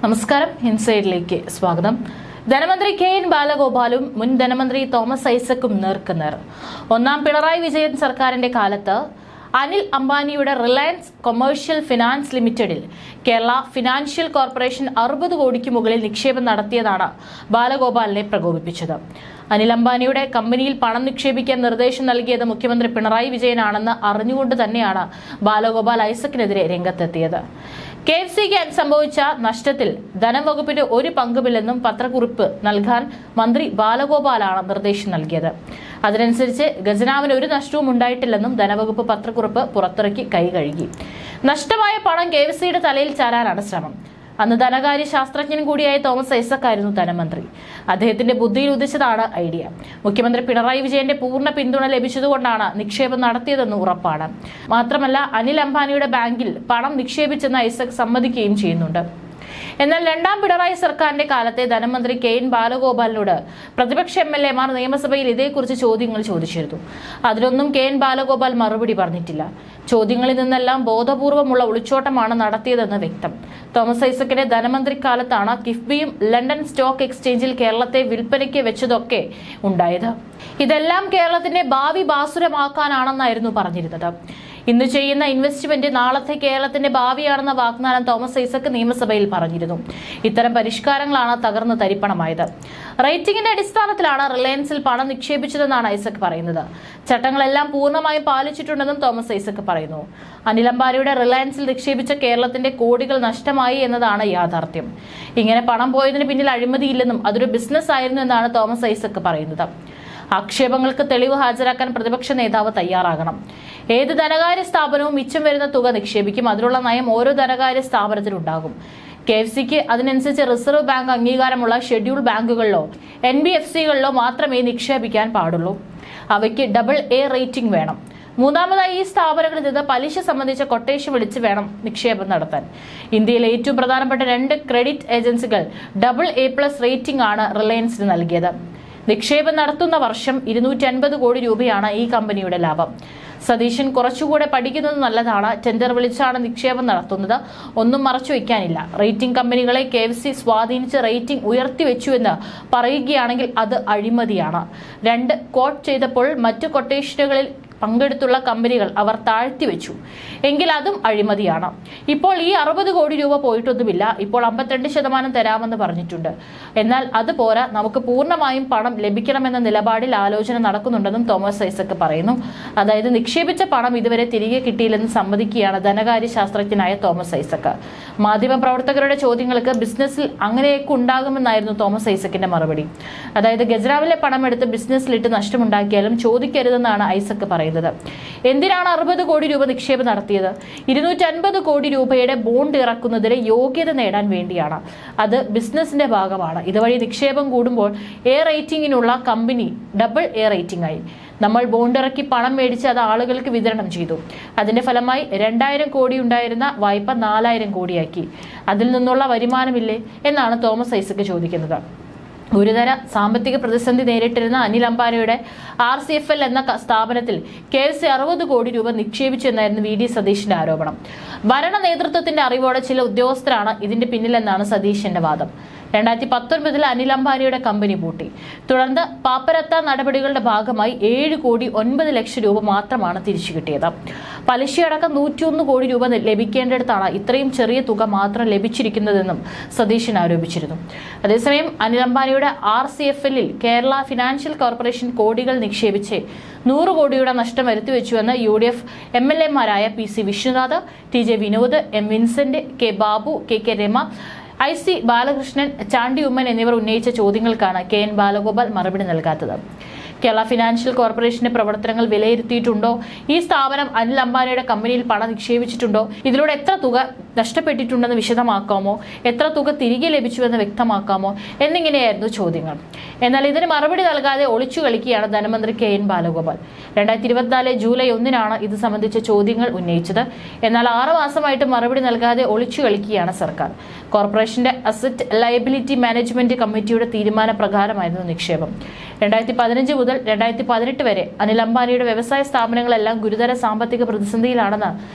നമസ്കാരം, ഇൻസൈഡിലേക്ക് സ്വാഗതം. ധനമന്ത്രി കെ.എൻ. ബാലഗോപാലും മുൻ ധനമന്ത്രി തോമസ് ഐസക്കും നേർക്കുനേർ. ഒന്നാം പിണറായി വിജയൻ സർക്കാരിന്റെ കാലത്ത് അനിൽ അംബാനിയുടെ റിലയൻസ് കൊമേഴ്ഷ്യൽ ഫിനാൻസ് ലിമിറ്റഡിൽ കേരള ഫിനാൻഷ്യൽ കോർപ്പറേഷൻ 60 കോടിക്ക് മുകളിൽ നിക്ഷേപം നടത്തിയതാണ് ബാലഗോപാലിനെ പ്രകോപിപ്പിച്ചത്. അനിൽ അംബാനിയുടെ കമ്പനിയിൽ പണം നിക്ഷേപിക്കാൻ നിർദ്ദേശം നൽകിയത് മുഖ്യമന്ത്രി പിണറായി വിജയനാണെന്ന് അറിഞ്ഞുകൊണ്ട് തന്നെയാണ് ബാലഗോപാൽ ഐസക്കിനെതിരെ രംഗത്തെത്തിയത്. KFCക്ക് സംഭവിച്ച നഷ്ടത്തിൽ ധനവകുപ്പിന് ഒരു പങ്കുമില്ലെന്നും പത്രക്കുറിപ്പ് നൽകാൻ മന്ത്രി ബാലഗോപാലാണ് നിർദ്ദേശം നൽകിയത്. അതിനനുസരിച്ച് ഖജനാവിന് ഒരു നഷ്ടവും ഉണ്ടായിട്ടില്ലെന്നും ധനവകുപ്പ് പത്രക്കുറിപ്പ് പുറത്തിറക്കി കൈകഴുകി. നഷ്ടമായ പണം KFCയുടെ തലയിൽ ചാരാനാണ് ശ്രമം. അന്ന് ധനകാര്യ ശാസ്ത്രജ്ഞൻ കൂടിയായ തോമസ് ഐസക്കായിരുന്നു ധനമന്ത്രി. അദ്ദേഹത്തിന്റെ ബുദ്ധിയിൽ ഉദിച്ചതാണ് ഐഡിയ. മുഖ്യമന്ത്രി പിണറായി വിജയന്റെ പൂർണ്ണ പിന്തുണ ലഭിച്ചതുകൊണ്ടാണ് നിക്ഷേപം നടത്തിയതെന്ന് ഉറപ്പാണ്. മാത്രമല്ല, അനിൽ അംബാനിയുടെ ബാങ്കിൽ പണം നിക്ഷേപിച്ചെന്ന് ഐസക് സമ്മതിക്കുകയും ചെയ്യുന്നുണ്ട്. എന്നാൽ രണ്ടാം പിണറായി സർക്കാരിന്റെ കാലത്തെ ധനമന്ത്രി കെ.എൻ. ബാലഗോപാലിനോട് പ്രതിപക്ഷ MLA-മാർ നിയമസഭയിൽ ഇതേക്കുറിച്ച് ചോദ്യങ്ങൾ ചോദിച്ചിരുന്നു. അതിലൊന്നും കെ.എൻ. ബാലഗോപാൽ മറുപടി പറഞ്ഞിട്ടില്ല. ചോദ്യങ്ങളിൽ നിന്നെല്ലാം ബോധപൂർവമുള്ള ഒളിച്ചോട്ടമാണ് നടത്തിയതെന്ന് വ്യക്തം. തോമസ് ഐസക്കിന്റെ ധനമന്ത്രി കാലത്താണ് കിഫ്ബിയും ലണ്ടൻ സ്റ്റോക്ക് എക്സ്ചേഞ്ചിൽ കേരളത്തെ വിൽപ്പനയ്ക്ക് വെച്ചതൊക്കെ ഉണ്ടായത്. ഇതെല്ലാം കേരളത്തിന്റെ ഭാവി ബാസുരമാക്കാനാണെന്നായിരുന്നു പറഞ്ഞിരുന്നത്. ഇന്ന് ചെയ്യുന്ന ഇൻവെസ്റ്റ്മെന്റ് നാളത്തെ കേരളത്തിന്റെ ഭാവിയാണെന്ന വാഗ്ദാനം തോമസ് ഐസക് നിയമസഭയിൽ പറഞ്ഞിരുന്നു. ഇത്തരം പരിഷ്കാരങ്ങളാണ് തകർന്ന് തരിപ്പണമായത്. റേറ്റിംഗിന്റെ അടിസ്ഥാനത്തിലാണ് റിലയൻസിൽ പണം നിക്ഷേപിച്ചതെന്നാണ് ഐസക് പറയുന്നത്. ചട്ടങ്ങളെല്ലാം പൂർണ്ണമായും പാലിച്ചിട്ടുണ്ടെന്നും തോമസ് ഐസക് പറയുന്നു. അനിൽ അംബാനിയുടെ റിലയൻസിൽ നിക്ഷേപിച്ച കേരളത്തിന്റെ കോടികൾ നഷ്ടമായി എന്നതാണ് യാഥാർത്ഥ്യം. ഇങ്ങനെ പണം പോയതിന് പിന്നിൽ അഴിമതിയില്ലെന്നും അതൊരു ബിസിനസ് ആയിരുന്നു എന്നാണ് തോമസ് ഐസക് പറയുന്നത്. ആക്ഷേപങ്ങൾക്ക് തെളിവ് ഹാജരാക്കാൻ പ്രതിപക്ഷ നേതാവ് തയ്യാറാകണം. ഏത് ധനകാര്യ സ്ഥാപനവും മിച്ചം വരുന്ന തുക നിക്ഷേപിക്കും. അതിനുള്ള നയം ഓരോ ധനകാര്യ സ്ഥാപനത്തിനുണ്ടാകും. KFCക്ക് അതിനനുസരിച്ച് റിസർവ് ബാങ്ക് അംഗീകാരമുള്ള ഷെഡ്യൂൾ ബാങ്കുകളിലോ NBFCകളിലോ മാത്രമേ നിക്ഷേപിക്കാൻ പാടുള്ളൂ. അവയ്ക്ക് AA റേറ്റിംഗ് വേണം. മൂന്നാമതായി, ഈ സ്ഥാപനങ്ങളിൽ നിന്ന് പലിശ സംബന്ധിച്ച കൊട്ടേഷൻ വിളിച്ച് വേണം നിക്ഷേപം നടത്താൻ. ഇന്ത്യയിലെ ഏറ്റവും പ്രധാനപ്പെട്ട 2 ക്രെഡിറ്റ് ഏജൻസികൾ AA+ റേറ്റിംഗ് ആണ് റിലയൻസിന് നൽകിയത്. നിക്ഷേപം നടത്തുന്ന വർഷം 250 കോടി രൂപയാണ് ഈ കമ്പനിയുടെ ലാഭം. സതീശൻ കുറച്ചുകൂടെ പഠിക്കുന്നത് നല്ലതാണ്. ടെൻഡർ വിളിച്ചാണ് നിക്ഷേപം നടത്തുന്നത്. ഒന്നും മറച്ചു വയ്ക്കാനില്ല. റേറ്റിംഗ് കമ്പനികളെ KFC സ്വാധീനിച്ച് റേറ്റിംഗ് ഉയർത്തിവെച്ചുവെന്ന് പറയുകയാണെങ്കിൽ അത് അഴിമതിയാണ്. 2 കോട്ട് ചെയ്തപ്പോൾ മറ്റു കൊട്ടേഷനുകളിൽ പങ്കെടുത്തുള്ള കമ്പനികൾ അവർ താഴ്ത്തിവെച്ചു എങ്കിൽ അതും അഴിമതിയാണ്. ഇപ്പോൾ ഈ 60 കോടി രൂപ പോയിട്ടൊന്നുമില്ല. ഇപ്പോൾ 52% തരാമെന്ന് പറഞ്ഞിട്ടുണ്ട്. എന്നാൽ അത് പോരാ, നമുക്ക് പൂർണ്ണമായും പണം ലഭിക്കണമെന്ന നിലപാടിൽ ആലോചന നടക്കുന്നുണ്ടെന്നും തോമസ് ഐസക് പറയുന്നു. അതായത് നിക്ഷേപിച്ച പണം ഇതുവരെ തിരികെ കിട്ടിയില്ലെന്ന് സമ്മതിക്കുകയാണ് ധനകാര്യ ശാസ്ത്രജ്ഞനായ തോമസ് ഐസക്. മാധ്യമപ്രവർത്തകരുടെ ചോദ്യങ്ങൾക്ക് ബിസിനസ്സിൽ അങ്ങനെയൊക്കെ ഉണ്ടാകുമെന്നായിരുന്നു തോമസ് ഐസക്കിന്റെ മറുപടി. അതായത് ഖജനാവിലെ പണം എടുത്ത് ബിസിനസ്സിലിട്ട് നഷ്ടമുണ്ടാക്കിയാലും ചോദിക്കരുതെന്നാണ് ഐസക് പറയുന്നത്. എന്തിനാണ് 60 കോടി രൂപ നിക്ഷേപം നടത്തിയത്? 250 കോടി രൂപയുടെ ബോണ്ട് ഇറക്കുന്നതിന് യോഗ്യത നേടാൻ വേണ്ടിയാണ്. അത് ബിസിനസിന്റെ ഭാഗമാണ്. ഇതുവഴി നിക്ഷേപം കൂടുമ്പോൾ A റേറ്റിംഗിനുള്ള കമ്പനി AA റേറ്റിംഗ് ആയി. നമ്മൾ ബോണ്ട് ഇറക്കി പണം മേടിച്ച് അത് ആളുകൾക്ക് വിതരണം ചെയ്തു. അതിന്റെ ഫലമായി 2000 കോടി ഉണ്ടായിരുന്ന വായ്പ 4000 കോടിയാക്കി. അതിൽ നിന്നുള്ള വരുമാനമില്ലേ എന്നാണ് തോമസ് ഐസക് ചോദിക്കുന്നത്. ഗുരുതര സാമ്പത്തിക പ്രതിസന്ധി നേരിട്ടിരുന്ന അനിൽ അംബാനിയുടെ RCFL എന്ന സ്ഥാപനത്തിൽ KFC 60 കോടി രൂപ നിക്ഷേപിച്ചു എന്നായിരുന്നു VD സതീഷിന്റെ ആരോപണം. ഭരണ നേതൃത്വത്തിന്റെ അറിവോടെ ചില ഉദ്യോഗസ്ഥരാണ് ഇതിന്റെ പിന്നിലെന്നാണ് സതീഷിന്റെ വാദം. 2019 അനിൽ അംബാനിയുടെ കമ്പനി പൂട്ടി. തുടർന്ന് പാപ്പരത്ത നടപടികളുടെ ഭാഗമായി 7 കോടി 9 ലക്ഷം രൂപ മാത്രമാണ് തിരിച്ചു കിട്ടിയത്. പലിശയടക്കം 101 കോടി രൂപ ലഭിക്കേണ്ടിടത്താണ് ഇത്രയും ചെറിയ തുക മാത്രം ലഭിച്ചിരിക്കുന്നതെന്നും സതീശൻ ആരോപിച്ചിരുന്നു. അതേസമയം അനിൽ അംബാനിയുടെ RCFL-ൽ കേരള ഫിനാൻഷ്യൽ കോർപ്പറേഷൻ കോടികൾ നിക്ഷേപിച്ച് 100 കോടിയുടെ നഷ്ടം വരുത്തിവെച്ചുവെന്ന് UDF MLA-മാരായ PC Vishwanath, TJ Vinod, M Vincent, K Babu, KK Rema, IC Balakrishnan, Chandy Oommen എന്നിവർ ഉന്നയിച്ച ചോദ്യങ്ങൾക്കാണ് കെ.എൻ. ബാലഗോപാൽ മറുപടി നൽകാത്തത്. കേരള ഫിനാൻഷ്യൽ കോർപ്പറേഷന്റെ പ്രവർത്തനങ്ങൾ വിലയിരുത്തിയിട്ടുണ്ടോ? ഈ സ്ഥാപനം അനിൽ അംബാനിയുടെ കമ്പനിയിൽ പണം നിക്ഷേപിച്ചിട്ടുണ്ടോ? ഇതിലൂടെ എത്ര തുക നഷ്ടപ്പെട്ടിട്ടുണ്ടെന്ന് വിശദമാക്കാമോ? എത്ര തുക തിരികെ ലഭിച്ചുവെന്ന് വ്യക്തമാക്കാമോ? എന്നിങ്ങനെയായിരുന്നു ചോദ്യങ്ങൾ. എന്നാൽ ഇതിന് മറുപടി നൽകാതെ ഒളിച്ചു കളിക്കുകയാണ് ധനമന്ത്രി കെ.എൻ. ബാലഗോപാൽ. 2024 ജൂലൈ 1-നാണ് ഇത് സംബന്ധിച്ച ചോദ്യങ്ങൾ ഉന്നയിച്ചത്. എന്നാൽ 6 മാസമായിട്ട് മറുപടി നൽകാതെ ഒളിച്ചു കളിക്കുകയാണ് സർക്കാർ. കോർപ്പറേഷന്റെ അസറ്റ് ലയബിലിറ്റി മാനേജ്മെന്റ് കമ്മിറ്റിയുടെ തീരുമാനപ്രകാരമായിരുന്നു നിക്ഷേപം. 2015 മുതൽ 2018 വരെ അനിൽ അംബാനിയുടെ വ്യവസായ സ്ഥാപനങ്ങളെല്ലാം ഗുരുതര സാമ്പത്തിക പ്രതിസന്ധിയിലാണെന്ന്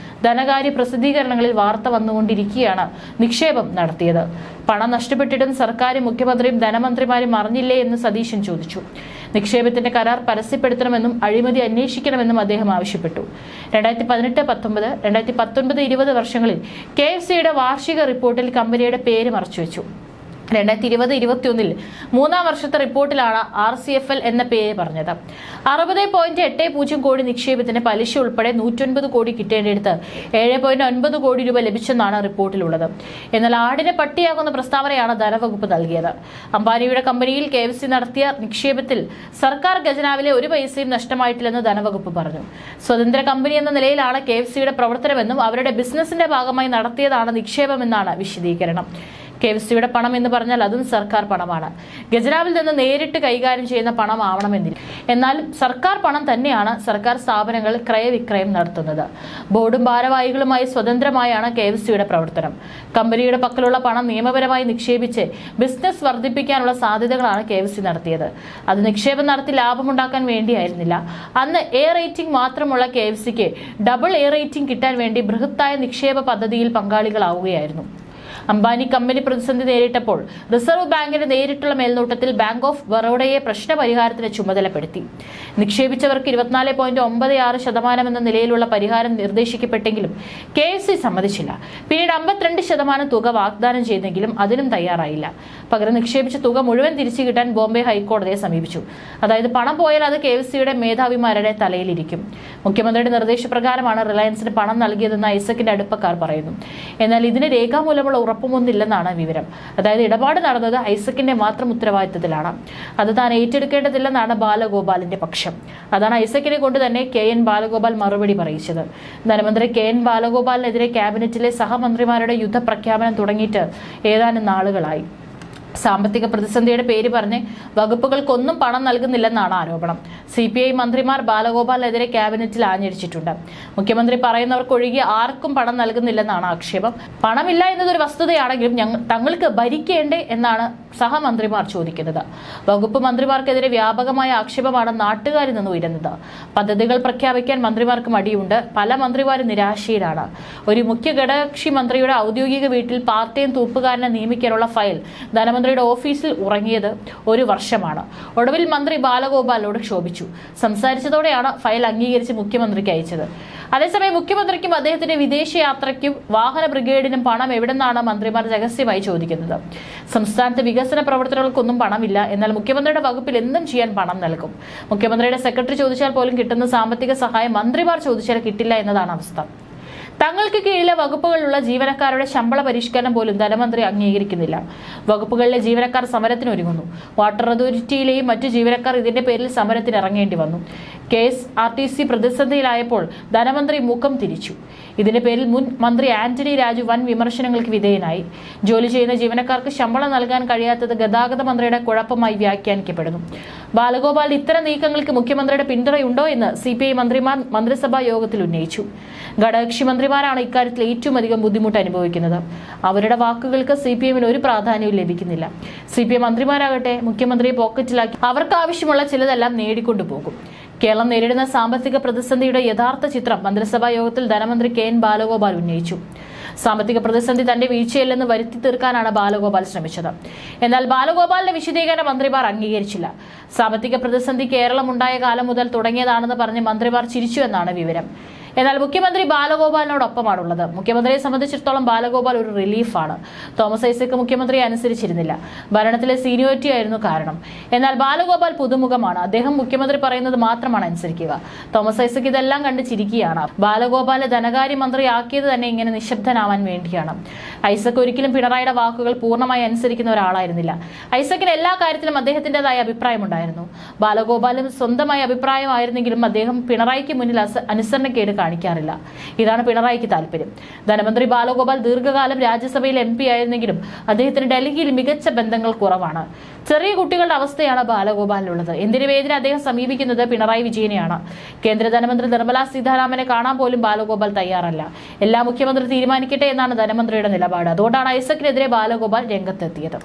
ധനകാര്യ പ്രസിദ്ധീകരണങ്ങളിൽ വാർത്ത വന്നുകൊണ്ടിരിക്കെയാണ് നിക്ഷേപം നടത്തിയത്. പണം നഷ്ടപ്പെട്ടിട്ടും സർക്കാരും മുഖ്യമന്ത്രിയും ധനമന്ത്രിമാരും അറിഞ്ഞില്ലേ എന്ന് സതീശൻ ചോദിച്ചു. നിക്ഷേപത്തിന്റെ കരാർ പരസ്യപ്പെടുത്തണമെന്നും അഴിമതി അന്വേഷിക്കണമെന്നും അദ്ദേഹം ആവശ്യപ്പെട്ടു. 2018-19, 2019-20 വർഷങ്ങളിൽ KFCയുടെ വാർഷിക റിപ്പോർട്ടിൽ കമ്പനിയുടെ പേര് മറച്ചുവെച്ചു. 2020-21 മൂന്നാം വർഷത്തെ റിപ്പോർട്ടിലാണ് RCFL എന്ന പേര് പറഞ്ഞത്. 60.80 കോടി നിക്ഷേപത്തിന് പലിശ ഉൾപ്പെടെ 109 കോടി കിട്ടേണ്ടിടത്ത് 7.9 കോടി രൂപ ലഭിച്ചെന്നാണ് റിപ്പോർട്ടിലുള്ളത്. എന്നാൽ ആടിനെ പട്ടിയാകുന്ന പ്രസ്താവനയാണ് ധനവകുപ്പ് നൽകിയത്. അംബാനിയുടെ കമ്പനിയിൽ KFC നടത്തിയ നിക്ഷേപത്തിൽ സർക്കാർ ഖജനാവിലെ ഒരു പൈസയും നഷ്ടമായിട്ടില്ലെന്ന് ധനവകുപ്പ് പറഞ്ഞു. സ്വതന്ത്ര കമ്പനി എന്ന നിലയിലാണ് KFCയുടെ പ്രവർത്തനമെന്നും അവരുടെ ബിസിനസിന്റെ ഭാഗമായി നടത്തിയതാണ് നിക്ഷേപമെന്നാണ് വിശദീകരണം. KFCയുടെ പണം എന്ന് പറഞ്ഞാൽ അതും സർക്കാർ പണമാണ്. ഖജനാവിൽ നിന്ന് നേരിട്ട് കൈകാര്യം ചെയ്യുന്ന പണം ആവണമെന്നില്ല. എന്നാൽ സർക്കാർ പണം തന്നെയാണ് സർക്കാർ സ്ഥാപനങ്ങൾ ക്രയവിക്രയം നടത്തുന്നത്. ബോർഡും ഭാരവാഹികളുമായി സ്വതന്ത്രമായാണ് KFCയുടെ പ്രവർത്തനം. കമ്പനിയുടെ പക്കലുള്ള പണം നിയമപരമായി നിക്ഷേപിച്ച് ബിസിനസ് വർദ്ധിപ്പിക്കാനുള്ള സാധ്യതകളാണ് KFC നടത്തിയത്. അത് നിക്ഷേപം നടത്തി ലാഭമുണ്ടാക്കാൻ വേണ്ടിയായിരുന്നില്ല. അന്ന് A റേറ്റിംഗ് മാത്രമുള്ള KFCക്ക് ഡബിൾ A റേറ്റിംഗ് കിട്ടാൻ വേണ്ടി ബൃഹത്തായ നിക്ഷേപ പദ്ധതിയിൽ പങ്കാളികളാവുകയായിരുന്നു. അംബാനി കമ്പനി പ്രതിസന്ധി നേരിട്ടപ്പോൾ റിസർവ് ബാങ്കിന്റെ നേരിട്ടുള്ള മേൽനോട്ടത്തിൽ ബാങ്ക് ഓഫ് ബറോഡയെ പ്രശ്നപരിഹാരത്തിന് ചുമതലപ്പെടുത്തി. നിക്ഷേപിച്ചവർക്ക് 24.96% എന്ന നിലയിലുള്ള പരിഹാരം നിർദ്ദേശിക്കപ്പെട്ടെങ്കിലും KFC സമ്മതിച്ചില്ല. പിന്നീട് 52% തുക വാഗ്ദാനം ചെയ്തെങ്കിലും അതിനും തയ്യാറായില്ല. പകരം നിക്ഷേപിച്ച തുക മുഴുവൻ തിരിച്ചു കിട്ടാൻ ബോംബെ ഹൈക്കോടതിയെ സമീപിച്ചു. അതായത് പണം പോയാൽ അത് KFCയുടെ മേധാവിമാരുടെ തലയിലിരിക്കും. മുഖ്യമന്ത്രിയുടെ നിർദ്ദേശപ്രകാരമാണ് റിലയൻസിന് പണം നൽകിയതെന്ന് ഐസക്കിന്റെ അടുപ്പക്കാർ പറയുന്നു. എന്നാൽ ഇതിന് രേഖാമൂലമുള്ള ഉറപ്പുമൊന്നില്ലെന്നാണ് വിവരം. അതായത് ഇടപാട് നടന്നത് ഐസക്കിന്റെ മാത്രം ഉത്തരവാദിത്തത്തിലാണ്. അത് താൻ ഏറ്റെടുക്കേണ്ടതില്ലെന്നാണ് ബാലഗോപാലിന്റെ പക്ഷം. അതാണ് ഐസക്കിനെ കൊണ്ട് തന്നെ KN ബാലഗോപാൽ മറുപടി പറയിച്ചത്. ധനമന്ത്രി KN ബാലഗോപാലിനെതിരെ ക്യാബിനറ്റിലെ സഹമന്ത്രിമാരുടെ യുദ്ധപ്രഖ്യാപനം തുടങ്ങിയിട്ട് ഏതാനും നാളുകളായി. സാമ്പത്തിക പ്രതിസന്ധിയുടെ പേര് പറഞ്ഞ് വകുപ്പുകൾക്കൊന്നും പണം നൽകുന്നില്ലെന്നാണ് ആരോപണം. CPI മന്ത്രിമാർ ബാലഗോപാലിനെതിരെ ക്യാബിനറ്റിൽ ആഞ്ഞടിച്ചിട്ടുണ്ട്. മുഖ്യമന്ത്രി പറയുന്നവർക്കൊഴികെ ആർക്കും പണം നൽകുന്നില്ലെന്നാണ് ആക്ഷേപം. പണമില്ല എന്നതൊരു വസ്തുതയാണെങ്കിലും തങ്ങൾക്ക് ഭരിക്കേണ്ടേ എന്നാണ് സഹമന്ത്രിമാർ ചോദിക്കുന്നത്. വകുപ്പ് മന്ത്രിമാർക്കെതിരെ വ്യാപകമായ ആക്ഷേപമാണ് നാട്ടുകാരിൽ നിന്ന് ഉയരുന്നത്. പദ്ധതികൾ പ്രഖ്യാപിക്കാൻ മന്ത്രിമാർക്ക് മടിയുണ്ട്. പല മന്ത്രിമാരും നിരാശയിലാണ്. ഒരു മുഖ്യ ഘടകകക്ഷി മന്ത്രിയുടെ ഔദ്യോഗിക വീട്ടിൽ പാർട്ട് ടൈം തൂപ്പുകാരനെ നിയമിക്കാനുള്ള ഫയൽ ധനമന്ത്രിയുടെ ഓഫീസിൽ ഉറങ്ങിയത് 1 വർഷമാണ്. ഒടുവിൽ മന്ത്രി ബാലഗോപാലിനോട് ക്ഷോഭിച്ചു. സംസാരിച്ചതോടെയാണ് ഫയൽ അംഗീകരിച്ച് മുഖ്യമന്ത്രിക്ക് അയച്ചത്. അതേസമയം മുഖ്യമന്ത്രിക്കും അദ്ദേഹത്തിന്റെ വിദേശയാത്രയ്ക്കും വാഹന ബ്രിഗേഡിനും പണം എവിടെന്നാണ് മന്ത്രിമാർ രഹസ്യമായി ചോദിക്കുന്നത്. സംസ്ഥാനത്ത് വികസന പ്രവർത്തനങ്ങൾക്കൊന്നും പണമില്ല. എന്നാൽ മുഖ്യമന്ത്രിയുടെ വകുപ്പിൽ എന്തും ചെയ്യാൻ പണം നൽകും. മുഖ്യമന്ത്രിയുടെ സെക്രട്ടറി ചോദിച്ചാൽ പോലും കിട്ടുന്ന സാമ്പത്തിക സഹായം മന്ത്രിമാർ ചോദിച്ചാൽ കിട്ടില്ല എന്നതാണ് അവസ്ഥ. തങ്ങൾക്ക് കീഴിലെ വകുപ്പുകളിലുള്ള ജീവനക്കാരുടെ ശമ്പള പരിഷ്കരണം പോലും ധനമന്ത്രി അംഗീകരിക്കുന്നില്ല. വകുപ്പുകളിലെ ജീവനക്കാർ സമരത്തിനൊരുങ്ങുന്നു. വാട്ടർ അതോറിറ്റിയിലെയും മറ്റു ജീവനക്കാർ ഇതിന്റെ പേരിൽ സമരത്തിന് ഇറങ്ങേണ്ടി വന്നു. KSRTC പ്രതിസന്ധിയിലായപ്പോൾ ധനമന്ത്രി മുഖം തിരിച്ചു. ഇതിന്റെ പേരിൽ മുൻ മന്ത്രി ആന്റണി രാജു വൻ വിമർശനങ്ങൾക്ക് വിധേയനായി. ജോലി ചെയ്യുന്ന ജീവനക്കാർക്ക് ശമ്പളം നൽകാൻ കഴിയാത്തത് ഗതാഗത മന്ത്രിയുടെ കുഴപ്പമായി വ്യാഖ്യാനിക്കപ്പെടുന്നു. ബാലഗോപാൽ ഇത്തരം നീക്കങ്ങൾക്ക് മുഖ്യമന്ത്രിയുടെ പിന്തുണയുണ്ടോ എന്ന് CPI മന്ത്രിമാർ മന്ത്രിസഭാ യോഗത്തിൽ ഉന്നയിച്ചു. ഘടകകക്ഷി മന്ത്രിമാരാണ് ഇക്കാര്യത്തിൽ ഏറ്റവും അധികം ബുദ്ധിമുട്ട് അനുഭവിക്കുന്നത്. അവരുടെ വാക്കുകൾക്ക് CPM ഒരു പ്രാധാന്യവും ലഭിക്കുന്നില്ല. CPM മന്ത്രിമാരാകട്ടെ മുഖ്യമന്ത്രിയെ പോക്കറ്റിലാക്കി അവർക്ക് ആവശ്യമുള്ള ചിലതെല്ലാം നേടിക്കൊണ്ടുപോകും. കേരളം നേരിടുന്ന സാമ്പത്തിക പ്രതിസന്ധിയുടെ യഥാർത്ഥ ചിത്രം മന്ത്രിസഭാ യോഗത്തിൽ ധനമന്ത്രി KN ബാലഗോപാൽ ഉന്നയിച്ചു. സാമ്പത്തിക പ്രതിസന്ധി തന്റെ വീഴ്ചയില്ലെന്ന് വരുത്തി തീർക്കാനാണ് ബാലഗോപാൽ ശ്രമിച്ചത്. എന്നാൽ ബാലഗോപാലിന്റെ വിശദീകരണം മന്ത്രിമാർ അംഗീകരിച്ചില്ല. സാമ്പത്തിക പ്രതിസന്ധി കേരളം ഉണ്ടായ കാലം മുതൽ തുടങ്ങിയതാണെന്ന് പറഞ്ഞ് മന്ത്രിമാർ ചിരിച്ചുവെന്നാണ് വിവരം. എന്നാൽ മുഖ്യമന്ത്രി ബാലഗോപാലിനോടൊപ്പമാണുള്ളത്. മുഖ്യമന്ത്രിയെ സംബന്ധിച്ചിടത്തോളം ബാലഗോപാൽ ഒരു റിലീഫാണ്. തോമസ് ഐസക് മുഖ്യമന്ത്രിയെ അനുസരിച്ചിരുന്നില്ല. ഭരണത്തിലെ സീനിയോറിറ്റി ആയിരുന്നു കാരണം. എന്നാൽ ബാലഗോപാൽ പുതുമുഖമാണ്. അദ്ദേഹം മുഖ്യമന്ത്രി പറയുന്നത് മാത്രമാണ് അനുസരിക്കുക. തോമസ് ഐസക് ഇതെല്ലാം കണ്ട് ചിരിക്കുകയാണ്. ബാലഗോപാലെ ധനകാര്യമന്ത്രിയാക്കിയത് തന്നെ ഇങ്ങനെ നിശബ്ദനാവാൻ വേണ്ടിയാണ്. ഐസക് ഒരിക്കലും പിണറായിയുടെ വാക്കുകൾ പൂർണ്ണമായി അനുസരിക്കുന്ന ഒരാളായിരുന്നില്ല. ഐസക്കിന് എല്ലാ കാര്യത്തിലും അദ്ദേഹത്തിൻ്റെതായ അഭിപ്രായമുണ്ടായിരുന്നു. ബാലഗോപാലും സ്വന്തമായ അഭിപ്രായമായിരുന്നെങ്കിലും അദ്ദേഹം പിണറായിക്ക് മുന്നിൽ അനുസരണക്കേട് കാണിക്കാറില്ല. ഇതാണ് പിണറായിക്ക് താല്പര്യം. ധനമന്ത്രി ബാലഗോപാൽ ദീർഘകാലം രാജ്യസഭയിൽ MP ആയിരുന്നെങ്കിലും അദ്ദേഹത്തിന് ഡൽഹിയിൽ മികച്ച ബന്ധങ്ങൾ കുറവാണ്. ചെറിയ കുട്ടികളുടെ അവസ്ഥയാണ് ബാലഗോപാലിനുള്ളത്. എന്തിനു വേദിനെ അദ്ദേഹം സമീപിക്കുന്നത് പിണറായി വിജയനെയാണ്. കേന്ദ്ര ധനമന്ത്രി നിർമ്മലാ സീതാരാമനെ കാണാൻ പോലും ബാലഗോപാൽ തയ്യാറല്ല. എല്ലാ മുഖ്യമന്ത്രി തീരുമാനിക്കട്ടെ എന്നാണ് ധനമന്ത്രിയുടെ നിലപാട്. അതുകൊണ്ടാണ് ഐസക്കിനെതിരെ ബാലഗോപാൽ രംഗത്തെത്തിയത്.